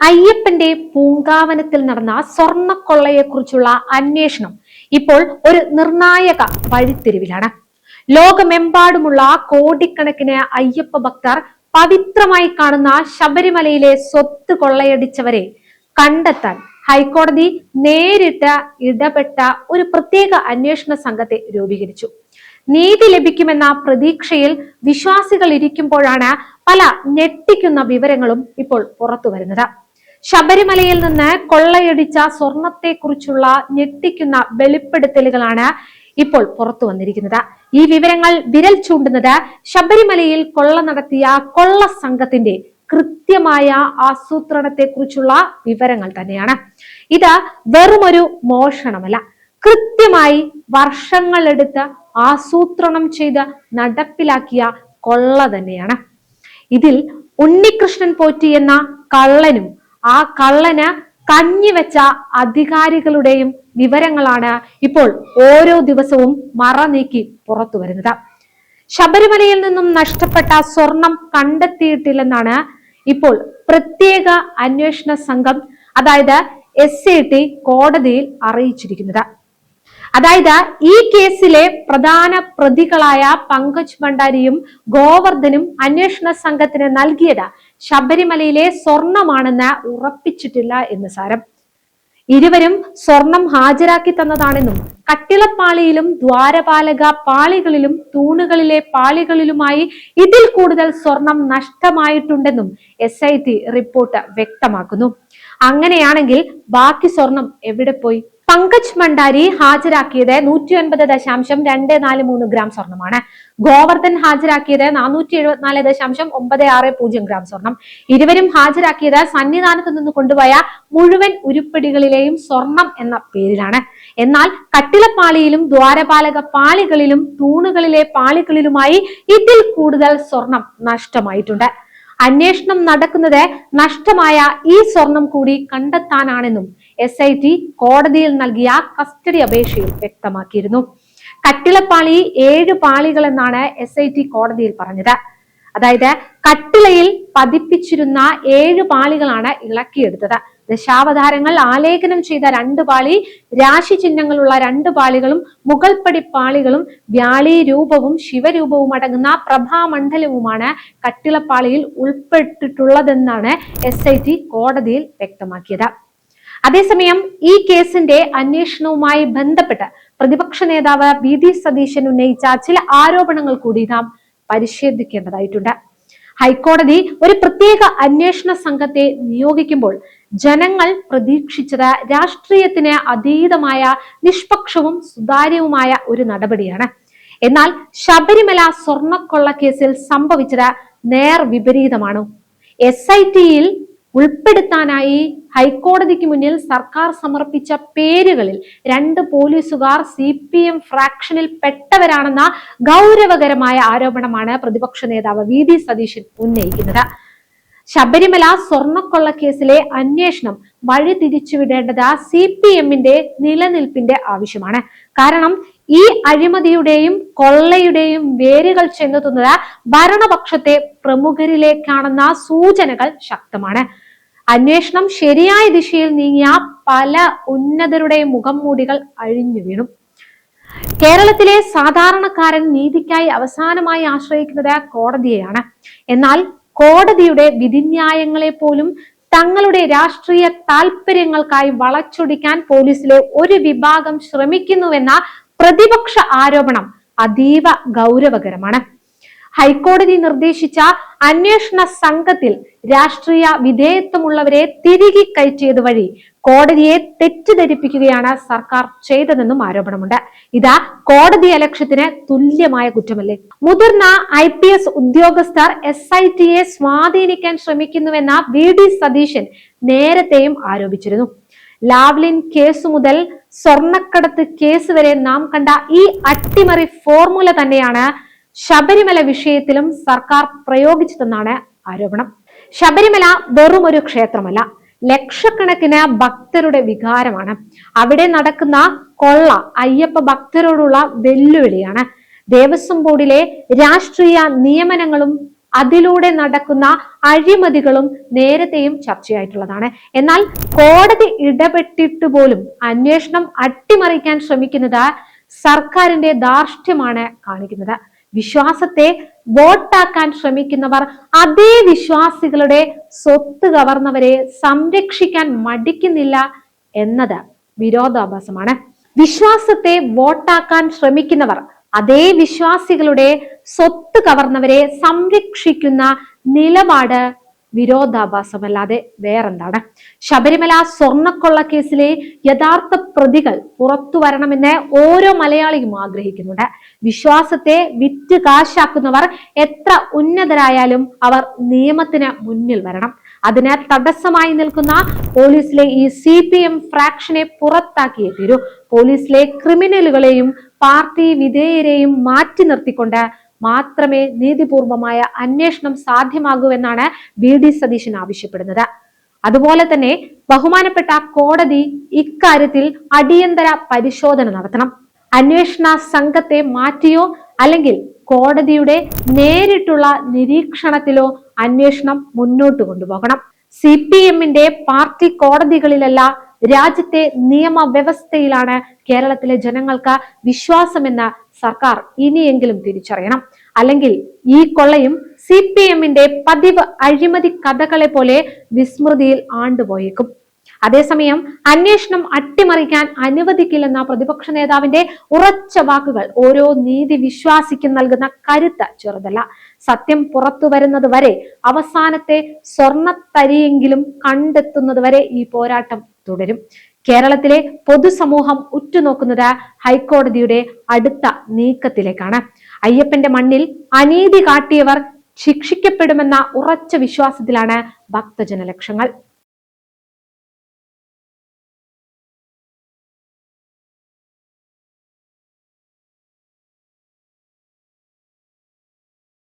അയ്യപ്പന്റെ പൂങ്കാവനത്തിൽ നടന്ന സ്വർണക്കൊള്ളയെക്കുറിച്ചുള്ള അന്വേഷണം ഇപ്പോൾ ഒരു നിർണായക വഴിത്തിരിവിലാണ്. ലോകമെമ്പാടുമുള്ള കോടിക്കണക്കിന് അയ്യപ്പ ഭക്തർ പവിത്രമായി കാണുന്ന ശബരിമലയിലെ സ്വത്ത് കൊള്ളയടിച്ചവരെ കണ്ടെത്താൻ ഹൈക്കോടതി നേരിട്ട് ഇടപെട്ട ഒരു പ്രത്യേക അന്വേഷണ സംഘത്തെ രൂപീകരിച്ചു. നീതി ലഭിക്കുമെന്ന പ്രതീക്ഷയിൽ വിശ്വാസികൾ ഇരിക്കുമ്പോഴാണ് പല ഞെട്ടിക്കുന്ന വിവരങ്ങളും ഇപ്പോൾ പുറത്തു വരുന്നത്. ശബരിമലയിൽ നിന്ന് കൊള്ളയടിച്ച സ്വർണത്തെക്കുറിച്ചുള്ള ഞെട്ടിക്കുന്ന വെളിപ്പെടുത്തലുകളാണ് ഇപ്പോൾ പുറത്തു വന്നിരിക്കുന്നത്. ഈ വിവരങ്ങൾ വിരൽ ചൂണ്ടുന്നത് ശബരിമലയിൽ കൊള്ള നടത്തിയ കൊള്ള സംഘത്തിന്റെ കൃത്യമായ ആസൂത്രണത്തെക്കുറിച്ചുള്ള വിവരങ്ങൾ തന്നെയാണ്. ഇത് വെറുമൊരു മോഷണമല്ല, കൃത്യമായി വർഷങ്ങളെടുത്ത് ആസൂത്രണം ചെയ്ത് നടപ്പിലാക്കിയ കൊള്ള തന്നെയാണ്. ഇതിൽ ഉണ്ണികൃഷ്ണൻ പോറ്റി എന്ന കള്ളനും ആ കള്ളന് കഞ്ഞിവെച്ച അധികാരികളുടെയും വിവരങ്ങളാണ് ഇപ്പോൾ ഓരോ ദിവസവും മറനീക്കി പുറത്തു വരുന്നത്. ശബരിമലയിൽ നിന്നും നഷ്ടപ്പെട്ട സ്വർണം കണ്ടെത്തിയിട്ടില്ലെന്നാണ് ഇപ്പോൾ പ്രത്യേക അന്വേഷണ സംഘം, അതായത് SIT കോടതിയിൽ അറിയിച്ചിരിക്കുന്നത്. അതായത് ഈ കേസിലെ പ്രധാന പ്രതികളായ പങ്കജ് ഭണ്ഡാരിയും ഗോവർദ്ധനും അന്വേഷണ സംഘത്തിന് നൽകിയത് ശബരിമലയിലെ സ്വർണമാണെന്ന് ഉറപ്പിച്ചിട്ടില്ല എന്ന് സാരം. ഇരുവരും സ്വർണം ഹാജരാക്കി തന്നതാണെന്നും കട്ടിളപ്പാളിയിലും ദ്വാരപാലക പാളികളിലും തൂണുകളിലെ പാളികളിലുമായി ഇതിൽ കൂടുതൽ സ്വർണം നഷ്ടമായിട്ടുണ്ടെന്നും SIT റിപ്പോർട്ട് വ്യക്തമാക്കുന്നു. അങ്ങനെയാണെങ്കിൽ ബാക്കി സ്വർണം എവിടെ പോയി? പങ്കജ് ഭണ്ഡാരി ഹാജരാക്കിയത് 109.243 ഗ്രാം സ്വർണമാണ്. ഗോവർദ്ധൻ ഹാജരാക്കിയത് 474.960 ഗ്രാം സ്വർണം. ഇരുവരും ഹാജരാക്കിയത് സന്നിധാനത്ത് നിന്ന് കൊണ്ടുപോയ മുഴുവൻ ഉരുപ്പടികളിലെയും സ്വർണം എന്ന പേരിലാണ്. എന്നാൽ കട്ടിളപ്പാളിയിലും ദ്വാരപാലക പാളികളിലും തൂണുകളിലെ പാളികളിലുമായി ഇതിൽ കൂടുതൽ സ്വർണം നഷ്ടമായിട്ടുണ്ട്. അന്വേഷണം നടക്കുന്നത് നഷ്ടമായ ഈ സ്വർണം കൂടി കണ്ടെത്താനാണെന്നും SIT കോടതിയിൽ നൽകിയ കസ്റ്റഡി അപേക്ഷയിൽ വ്യക്തമാക്കിയിരുന്നു. കട്ടിളപ്പാളി 7 പാളികൾ എന്നാണ് SIT കോടതിയിൽ പറഞ്ഞത്. അതായത് കട്ടിളയിൽ പതിപ്പിച്ചിരുന്ന 7 പാളികളാണ് ഇളക്കിയെടുത്തത്. ദശാവതാരങ്ങൾ ആലേഖനം ചെയ്ത 2 പാളി, രാശി ചിഹ്നങ്ങളുള്ള 2 പാളികളും മുകൾപ്പടി പാളികളും വ്യാളി രൂപവും ശിവരൂപവും അടങ്ങുന്ന പ്രഭാമണ്ഡലവുമാണ് കട്ടിളപ്പാളിയിൽ ഉൾപ്പെട്ടിട്ടുള്ളതെന്നാണ് SIT കോടതിയിൽ വ്യക്തമാക്കിയത്. അതേസമയം ഈ കേസിന്റെ അന്വേഷണവുമായി ബന്ധപ്പെട്ട് പ്രതിപക്ഷ നേതാവ് VD സതീശൻ ഉന്നയിച്ച ചില ആരോപണങ്ങൾ കൂടി നാം പരിശോധിക്കേണ്ടതായിട്ടുണ്ട്. ഹൈക്കോടതി ഒരു പ്രത്യേക അന്വേഷണ സംഘത്തെ നിയോഗിക്കുമ്പോൾ ജനങ്ങൾ പ്രതീക്ഷിച്ചത് രാഷ്ട്രീയത്തിന് അതീതമായ നിഷ്പക്ഷവും സുതാര്യവുമായ ഒരു നടപടിയാണ്. എന്നാൽ ശബരിമല സ്വർണക്കൊള്ള കേസിൽ സംഭവിച്ചത് നേർ വിപരീതമാണ്. SITയിൽ ഉൾപ്പെടുത്താനായി ഹൈക്കോടതിക്ക് മുന്നിൽ സർക്കാർ സമർപ്പിച്ച പേരുകളിൽ 2 പോലീസുകാർ CPM ഫ്രാക്ഷനിൽ പെട്ടവരാണെന്ന ഗൗരവകരമായ ആരോപണമാണ് പ്രതിപക്ഷ നേതാവ് VD സതീശൻ ഉന്നയിക്കുന്നത്. ശബരിമല സ്വർണക്കൊള്ള കേസിലെ അന്വേഷണം വഴി തിരിച്ചുവിടേണ്ടത് CPMന്റെ നിലനിൽപ്പിന്റെ ആവശ്യമാണ്. കാരണം ഈ അഴിമതിയുടെയും കൊള്ളയുടെയും വേരുകൾ ചെന്നെത്തുന്നത് ഭരണപക്ഷത്തെ പ്രമുഖരിലേക്കാണെന്ന സൂചനകൾ ശക്തമാണ്. അന്വേഷണം ശരിയായ ദിശയിൽ നീങ്ങിയ പല ഉന്നതരുടെയും മുഖംമൂടികൾ അഴിഞ്ഞു വീണു. കേരളത്തിലെ സാധാരണക്കാരൻ നീതിക്കായി അവസാനമായി ആശ്രയിക്കുന്നത് കോടതിയെയാണ്. എന്നാൽ കോടതിയുടെ വിധിന്യായങ്ങളെ പോലും തങ്ങളുടെ രാഷ്ട്രീയ താല്പര്യങ്ങൾക്കായി വളച്ചൊടിക്കാൻ പോലീസിലെ ഒരു വിഭാഗം ശ്രമിക്കുന്നുവെന്ന പ്രതിപക്ഷ ആരോപണം അതീവ ഗൗരവകരമാണ്. ഹൈക്കോടതി നിർദ്ദേശിച്ച അന്വേഷണ സംഘത്തിൽ രാഷ്ട്രീയ വിധേയത്വമുള്ളവരെ തിരികെ കയറ്റിയത് വഴി കോടതിയെ തെറ്റിദ്ധരിപ്പിക്കുകയാണ് സർക്കാർ ചെയ്തതെന്നും ആരോപണമുണ്ട്. ഇത് കോടതി അലക്ഷ്യത്തിന് തുല്യമായ കുറ്റമല്ലേ? മുതിർന്ന IPS ഉദ്യോഗസ്ഥർ SITയെ സ്വാധീനിക്കാൻ ശ്രമിക്കുന്നുവെന്ന VD സതീശൻ നേരത്തെയും ആരോപിച്ചിരുന്നു. ലാവ്ലിൻ കേസ് മുതൽ സ്വർണക്കടത്ത് കേസ് വരെ നാം കണ്ട ഈ അട്ടിമറി ഫോർമുല തന്നെയാണ് ശബരിമല വിഷയത്തിലും സർക്കാർ പ്രയോഗിച്ചതെന്നാണ് ആരോപണം. ശബരിമല വെറും ഒരു ക്ഷേത്രമല്ല, ലക്ഷക്കണക്കിന് ഭക്തരുടെ വികാരമാണ്. അവിടെ നടക്കുന്ന കൊള്ള അയ്യപ്പ ഭക്തരോടുള്ള വെല്ലുവിളിയാണ്. ദേവസ്വം ബോർഡിലെ രാഷ്ട്രീയ നിയമനങ്ങളും അതിലൂടെ നടക്കുന്ന അഴിമതികളും നേരത്തെയും ചർച്ചയായിട്ടുള്ളതാണ്. എന്നാൽ കോടതി ഇടപെട്ടിട്ട് പോലും അന്വേഷണം അട്ടിമറിക്കാൻ ശ്രമിക്കുന്നത് സർക്കാരിന്റെ ധാർഷ്ട്യമാണ് കാണിക്കുന്നത്. വിശ്വാസത്തെ വോട്ടാക്കാൻ ശ്രമിക്കുന്നവർ അതേ വിശ്വാസികളുടെ സ്വത്ത് കവർന്നവരെ സംരക്ഷിക്കാൻ മടിക്കുന്നില്ല എന്നത് വിരോധാഭാസമാണ്. വിശ്വാസത്തെ വോട്ടാക്കാൻ ശ്രമിക്കുന്നവർ അതേ വിശ്വാസികളുടെ സ്വത്ത് കവർന്നവരെ സംരക്ഷിക്കുന്ന നിലപാട് വിരോധാഭാസമല്ലാതെ വേറെന്താണ്? ശബരിമല സ്വർണ്ണക്കൊള്ള കേസിലെ യഥാർത്ഥ പ്രതികൾ പുറത്തു വരണമെന്ന് ഓരോ മലയാളിയും ആഗ്രഹിക്കുന്നുണ്ട്. വിശ്വാസത്തെ വിറ്റ് കാശാക്കുന്നവർ എത്ര ഉന്നതരായാലും അവർ നിയമത്തിന് മുന്നിൽ വരണം. അതിന് തടസ്സമായി നിൽക്കുന്ന പോലീസിലെ ഈ CPM ഫ്രാക്ഷനെ പുറത്താക്കിയേ തീരൂ. പോലീസിലെ ക്രിമിനലുകളെയും പാർട്ടി വിധേയരെയും മാറ്റി നിർത്തിക്കൊണ്ട് മാത്രമേ നീതിപൂർവമായ അന്വേഷണം സാധ്യമാകൂവെന്നാണ് VD സതീശൻ ആവശ്യപ്പെടുന്നത്. അതുപോലെ തന്നെ ബഹുമാനപ്പെട്ട കോടതി ഇക്കാര്യത്തിൽ അടിയന്തര പരിശോധന നടത്തണം. അന്വേഷണ സംഘത്തെ മാറ്റിയോ അല്ലെങ്കിൽ കോടതിയുടെ നേരിട്ടുള്ള നിരീക്ഷണത്തിലോ അന്വേഷണം മുന്നോട്ട് കൊണ്ടുപോകണം. CPMന്റെ പാർട്ടി കോടതികളിലല്ല, രാജ്യത്തെ നിയമവ്യവസ്ഥയിലാണ് കേരളത്തിലെ ജനങ്ങൾക്ക് വിശ്വാസമെന്ന് സർക്കാർ ഇനിയെങ്കിലും തിരിച്ചറിയണം. അല്ലെങ്കിൽ ഈ കൊള്ളയും CPMന്റെ പതിവ് അഴിമതി കഥകളെ പോലെ വിസ്മൃതിയിൽ ആണ്ടുപോയേക്കും. അതേസമയം അന്വേഷണം അട്ടിമറിക്കാൻ അനുവദിക്കില്ലെന്ന പ്രതിപക്ഷ നേതാവിന്റെ ഉറച്ച വാക്കുകൾ ഓരോ നീതി വിശ്വാസിക്കും നൽകുന്ന കരുത്ത് ചെറുതല്ല. സത്യം പുറത്തു വരുന്നത് വരെ, അവസാനത്തെ സ്വർണ്ണത്തരിയെങ്കിലും കണ്ടെത്തുന്നത് വരെ ഈ പോരാട്ടം തുടരും. കേരളത്തിലെ പൊതുസമൂഹം ഉറ്റുനോക്കുന്നത് ഹൈക്കോടതിയുടെ അടുത്ത നീക്കത്തിലേക്കാണ്. അയ്യപ്പന്റെ മണ്ണിൽ അനീതി കാട്ടിയവർ ശിക്ഷിക്കപ്പെടുമെന്ന ഉറച്ച വിശ്വാസത്തിലാണ് ഭക്തജനലക്ഷങ്ങൾ.